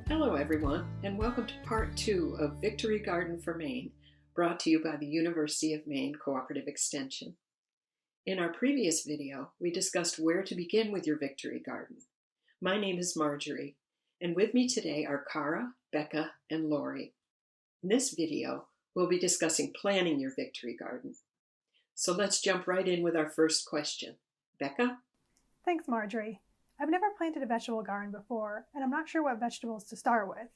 Hello everyone, and welcome to part 2 of Victory Garden for Maine, brought to you by the University of Maine Cooperative Extension. In our previous video, we discussed where to begin with your Victory Garden. My name is Marjorie, and with me today are Cara, Becca, and Lori. In this video, we'll be discussing planning your Victory Garden. So let's jump right in with our first question. Becca? Thanks, Marjorie. I've never planted a vegetable garden before, and I'm not sure what vegetables to start with.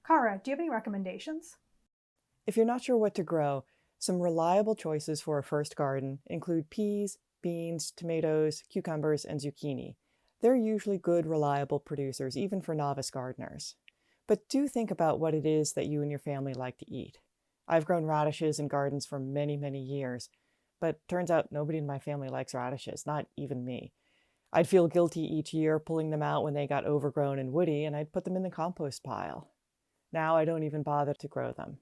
Cara, do you have any recommendations? If you're not sure what to grow, some reliable choices for a first garden include peas, beans, tomatoes, cucumbers, and zucchini. They're usually good, reliable producers, even for novice gardeners. But do think about what it is that you and your family like to eat. I've grown radishes in gardens for many, many years, but turns out nobody in my family likes radishes, not even me. I'd feel guilty each year pulling them out when they got overgrown and woody, and I'd put them in the compost pile. Now I don't even bother to grow them.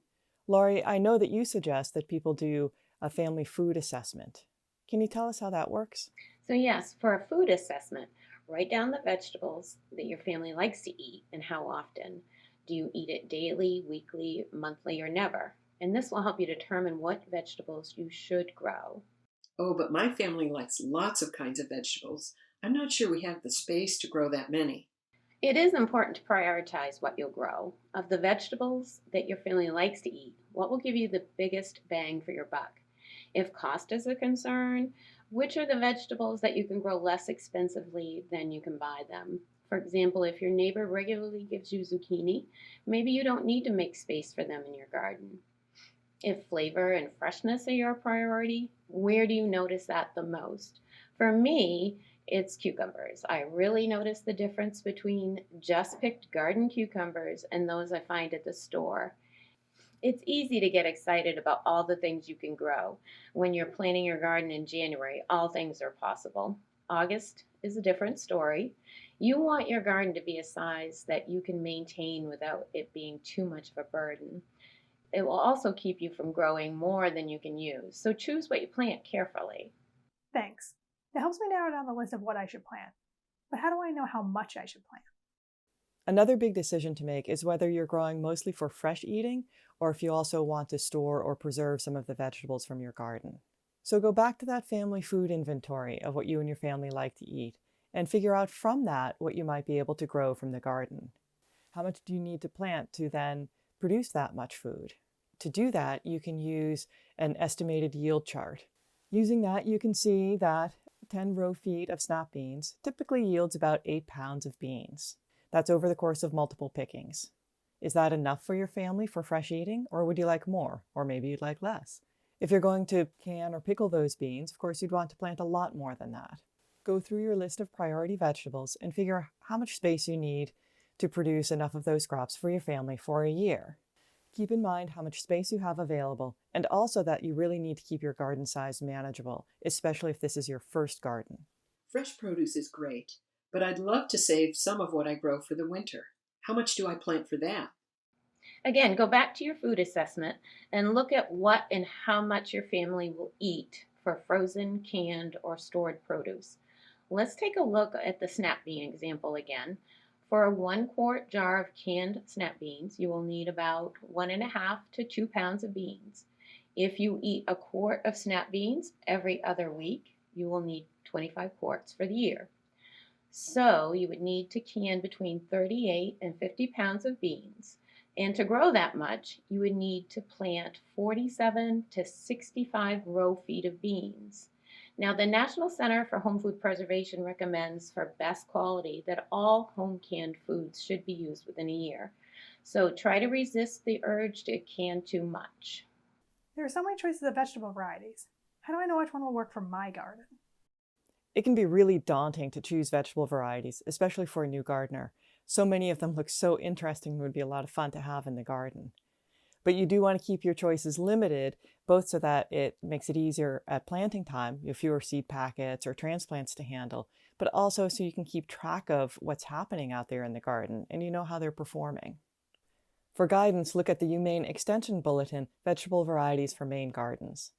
Lori, I know that you suggest that people do a family food assessment. Can you tell us how that works? So yes, for a food assessment, write down the vegetables that your family likes to eat and how often. Do you eat it daily, weekly, monthly, or never? And this will help you determine what vegetables you should grow. Oh, but my family likes lots of kinds of vegetables. I'm not sure we have the space to grow that many. It is important to prioritize what you'll grow. Of the vegetables that your family likes to eat, what will give you the biggest bang for your buck? If cost is a concern, which are the vegetables that you can grow less expensively than you can buy them? For example, if your neighbor regularly gives you zucchini, maybe you don't need to make space for them in your garden. If flavor and freshness are your priority, where do you notice that the most? For me, it's cucumbers. I really notice the difference between just picked garden cucumbers and those I find at the store. It's easy to get excited about all the things you can grow. When you're planting your garden in January, all things are possible. August is a different story. You want your garden to be a size that you can maintain without it being too much of a burden. It will also keep you from growing more than you can use. So choose what you plant carefully. Thanks. That helps me narrow down the list of what I should plant. But how do I know how much I should plant? Another big decision to make is whether you're growing mostly for fresh eating or if you also want to store or preserve some of the vegetables from your garden. So go back to that family food inventory of what you and your family like to eat and figure out from that what you might be able to grow from the garden. How much do you need to plant to then produce that much food? To do that, you can use an estimated yield chart. Using that, you can see that 10 row feet of snap beans typically yields about 8 pounds of beans. That's over the course of multiple pickings. Is that enough for your family for fresh eating, or would you like more, or maybe you'd like less? If you're going to can or pickle those beans, of course you'd want to plant a lot more than that. Go through your list of priority vegetables and figure how much space you need to produce enough of those crops for your family for a year. Keep in mind how much space you have available, and also that you really need to keep your garden size manageable, especially if this is your first garden. Fresh produce is great, but I'd love to save some of what I grow for the winter. How much do I plant for that? Again, go back to your food assessment and look at what and how much your family will eat for frozen, canned, or stored produce. Let's take a look at the snap bean example again. For a 1-quart jar of canned snap beans, you will need about 1.5 to 2 pounds of beans. If you eat a quart of snap beans every other week, you will need 25 quarts for the year. So you would need to can between 38 and 50 pounds of beans. And to grow that much, you would need to plant 47 to 65 row feet of beans. Now, the National Center for Home Food Preservation recommends for best quality that all home canned foods should be used within a year. So try to resist the urge to can too much. There are so many choices of vegetable varieties. How do I know which one will work for my garden? It can be really daunting to choose vegetable varieties, especially for a new gardener. So many of them look so interesting and would be a lot of fun to have in the garden. But you do want to keep your choices limited, both so that it makes it easier at planting time, you have fewer seed packets or transplants to handle, but also so you can keep track of what's happening out there in the garden and you know how they're performing. For guidance, look at the UMaine Extension Bulletin, Vegetable Varieties for Maine Gardens.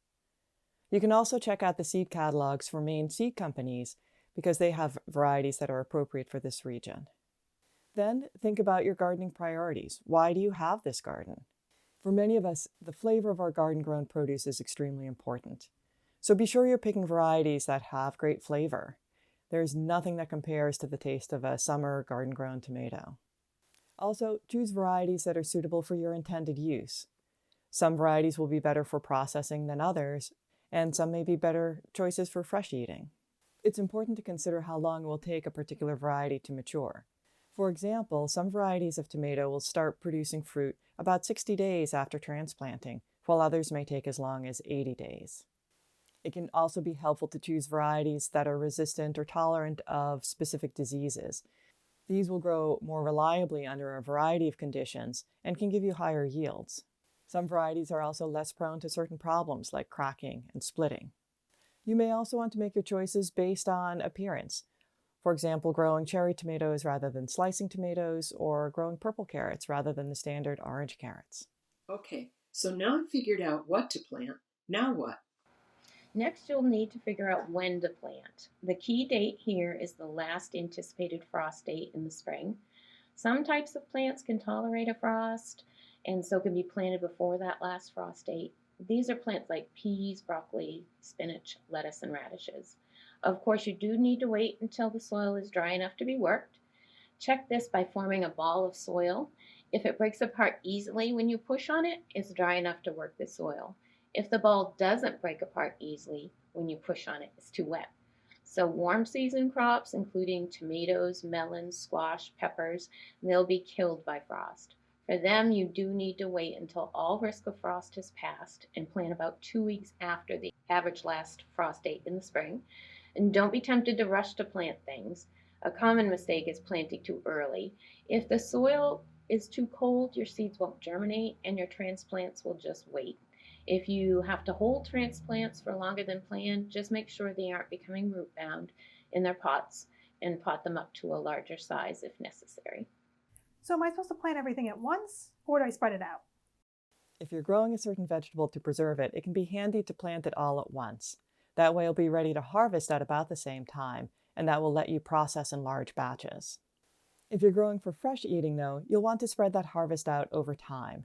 You can also check out the seed catalogs for Maine seed companies because they have varieties that are appropriate for this region. Then think about your gardening priorities. Why do you have this garden? For many of us, the flavor of our garden-grown produce is extremely important. So be sure you're picking varieties that have great flavor. There's nothing that compares to the taste of a summer garden-grown tomato. Also, choose varieties that are suitable for your intended use. Some varieties will be better for processing than others, and some may be better choices for fresh eating. It's important to consider how long it will take a particular variety to mature. For example, some varieties of tomato will start producing fruit about 60 days after transplanting, while others may take as long as 80 days. It can also be helpful to choose varieties that are resistant or tolerant of specific diseases. These will grow more reliably under a variety of conditions and can give you higher yields. Some varieties are also less prone to certain problems like cracking and splitting. You may also want to make your choices based on appearance. For example, growing cherry tomatoes rather than slicing tomatoes, or growing purple carrots rather than the standard orange carrots. Okay, so now I've figured out what to plant. Now what? Next, you'll need to figure out when to plant. The key date here is the last anticipated frost date in the spring. Some types of plants can tolerate a frost and so can be planted before that last frost date. These are plants like peas, broccoli, spinach, lettuce, and radishes. Of course, you do need to wait until the soil is dry enough to be worked. Check this by forming a ball of soil. If it breaks apart easily when you push on it, it's dry enough to work the soil. If the ball doesn't break apart easily when you push on it, it's too wet. So warm season crops, including tomatoes, melons, squash, peppers, they'll be killed by frost. For them, you do need to wait until all risk of frost has passed and plant about 2 weeks after the average last frost date in the spring. And don't be tempted to rush to plant things. A common mistake is planting too early. If the soil is too cold, your seeds won't germinate and your transplants will just wait. If you have to hold transplants for longer than planned, just make sure they aren't becoming root bound in their pots and pot them up to a larger size if necessary. So am I supposed to plant everything at once, or do I spread it out? If you're growing a certain vegetable to preserve it, it can be handy to plant it all at once. That way you'll be ready to harvest at about the same time, and that will let you process in large batches. If you're growing for fresh eating, though, you'll want to spread that harvest out over time.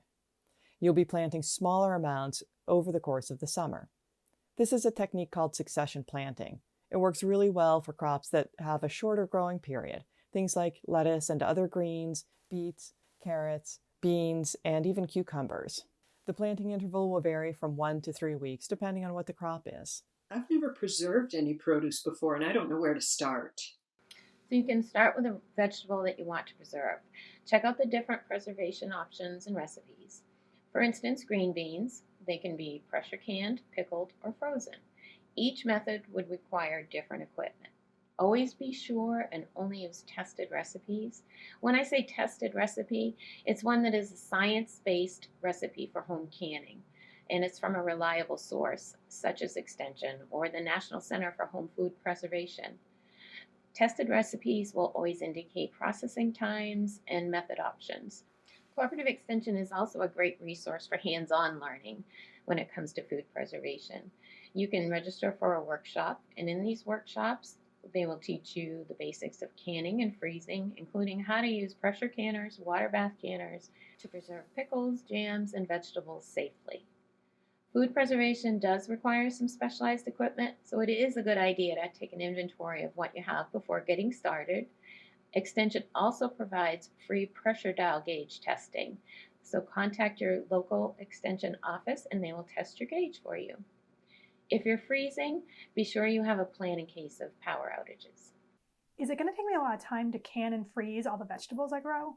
You'll be planting smaller amounts over the course of the summer. This is a technique called succession planting. It works really well for crops that have a shorter growing period, things like lettuce and other greens, beets, carrots, beans, and even cucumbers. The planting interval will vary from 1 to 3 weeks, depending on what the crop is. I've never preserved any produce before, and I don't know where to start. So you can start with a vegetable that you want to preserve. Check out the different preservation options and recipes. For instance, green beans, they can be pressure canned, pickled, or frozen. Each method would require different equipment. Always be sure and only use tested recipes. When I say tested recipe, it's one that is a science-based recipe for home canning, and it's from a reliable source, such as Extension or the National Center for Home Food Preservation. Tested recipes will always indicate processing times and method options. Cooperative Extension is also a great resource for hands-on learning when it comes to food preservation. You can register for a workshop, and in these workshops, they will teach you the basics of canning and freezing, including how to use pressure canners, water bath canners to preserve pickles, jams, and vegetables safely. Food preservation does require some specialized equipment, so it is a good idea to take an inventory of what you have before getting started. Extension also provides free pressure dial gauge testing, so contact your local Extension office and they will test your gauge for you. If you're freezing, be sure you have a plan in case of power outages. Is it going to take me a lot of time to can and freeze all the vegetables I grow?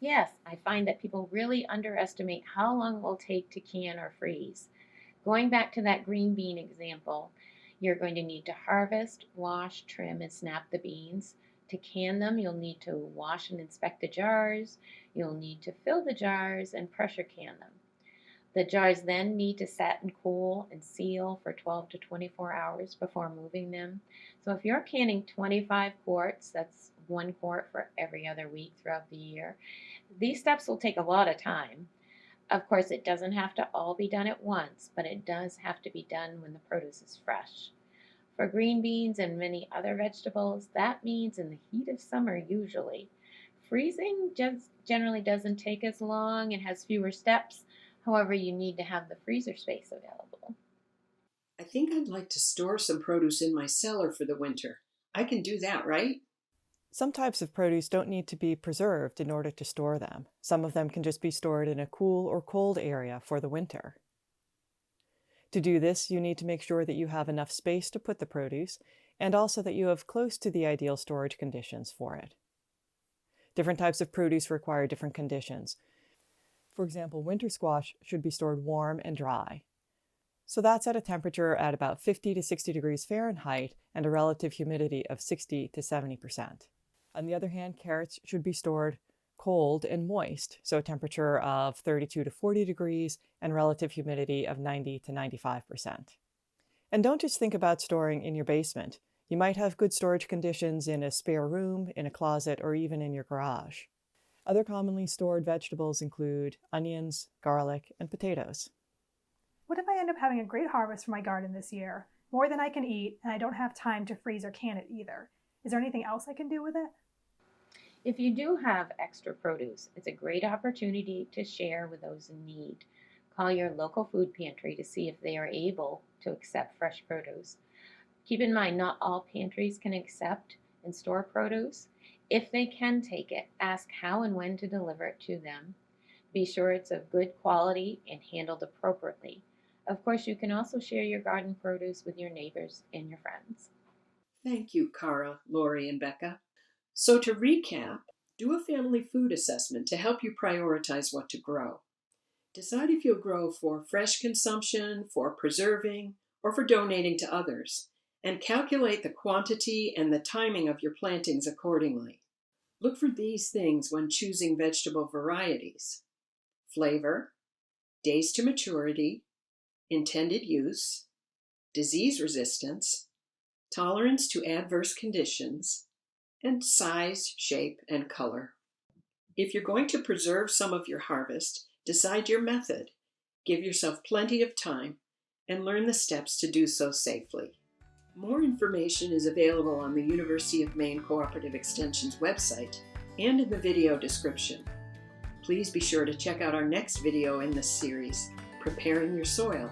Yes, I find that people really underestimate how long it will take to can or freeze. Going back to that green bean example, you're going to need to harvest, wash, trim, and snap the beans. To can them, you'll need to wash and inspect the jars. You'll need to fill the jars and pressure can them. The jars then need to set and cool and seal for 12 to 24 hours before moving them. So if you're canning 25 quarts, that's 1 quart for every other week throughout the year, these steps will take a lot of time. Of course, it doesn't have to all be done at once, but it does have to be done when the produce is fresh. For green beans and many other vegetables, that means in the heat of summer usually. Freezing just generally doesn't take as long and has fewer steps. However, you need to have the freezer space available. I think I'd like to store some produce in my cellar for the winter. I can do that, right? Some types of produce don't need to be preserved in order to store them. Some of them can just be stored in a cool or cold area for the winter. To do this, you need to make sure that you have enough space to put the produce, and also that you have close to the ideal storage conditions for it. Different types of produce require different conditions. For example, winter squash should be stored warm and dry. So that's at a temperature at about 50 to 60 degrees Fahrenheit and a relative humidity of 60 to 70%. On the other hand, carrots should be stored cold and moist, so a temperature of 32 to 40 degrees and relative humidity of 90 to 95%. And don't just think about storing in your basement. You might have good storage conditions in a spare room, in a closet, or even in your garage. Other commonly stored vegetables include onions, garlic, and potatoes. What if I end up having a great harvest for my garden this year? More than I can eat, and I don't have time to freeze or can it either. Is there anything else I can do with it? If you do have extra produce, it's a great opportunity to share with those in need. Call your local food pantry to see if they are able to accept fresh produce. Keep in mind, not all pantries can accept and store produce. If they can take it, ask how and when to deliver it to them. Be sure it's of good quality and handled appropriately. Of course, you can also share your garden produce with your neighbors and your friends. Thank you, Cara, Lori, and Becca. So to recap, do a family food assessment to help you prioritize what to grow. Decide if you'll grow for fresh consumption, for preserving, or for donating to others, and calculate the quantity and the timing of your plantings accordingly. Look for these things when choosing vegetable varieties: flavor, days to maturity, intended use, disease resistance, tolerance to adverse conditions, and size, shape, and color. If you're going to preserve some of your harvest, decide your method, give yourself plenty of time, and learn the steps to do so safely. More information is available on the University of Maine Cooperative Extension's website and in the video description. Please be sure to check out our next video in this series, Preparing Your Soil.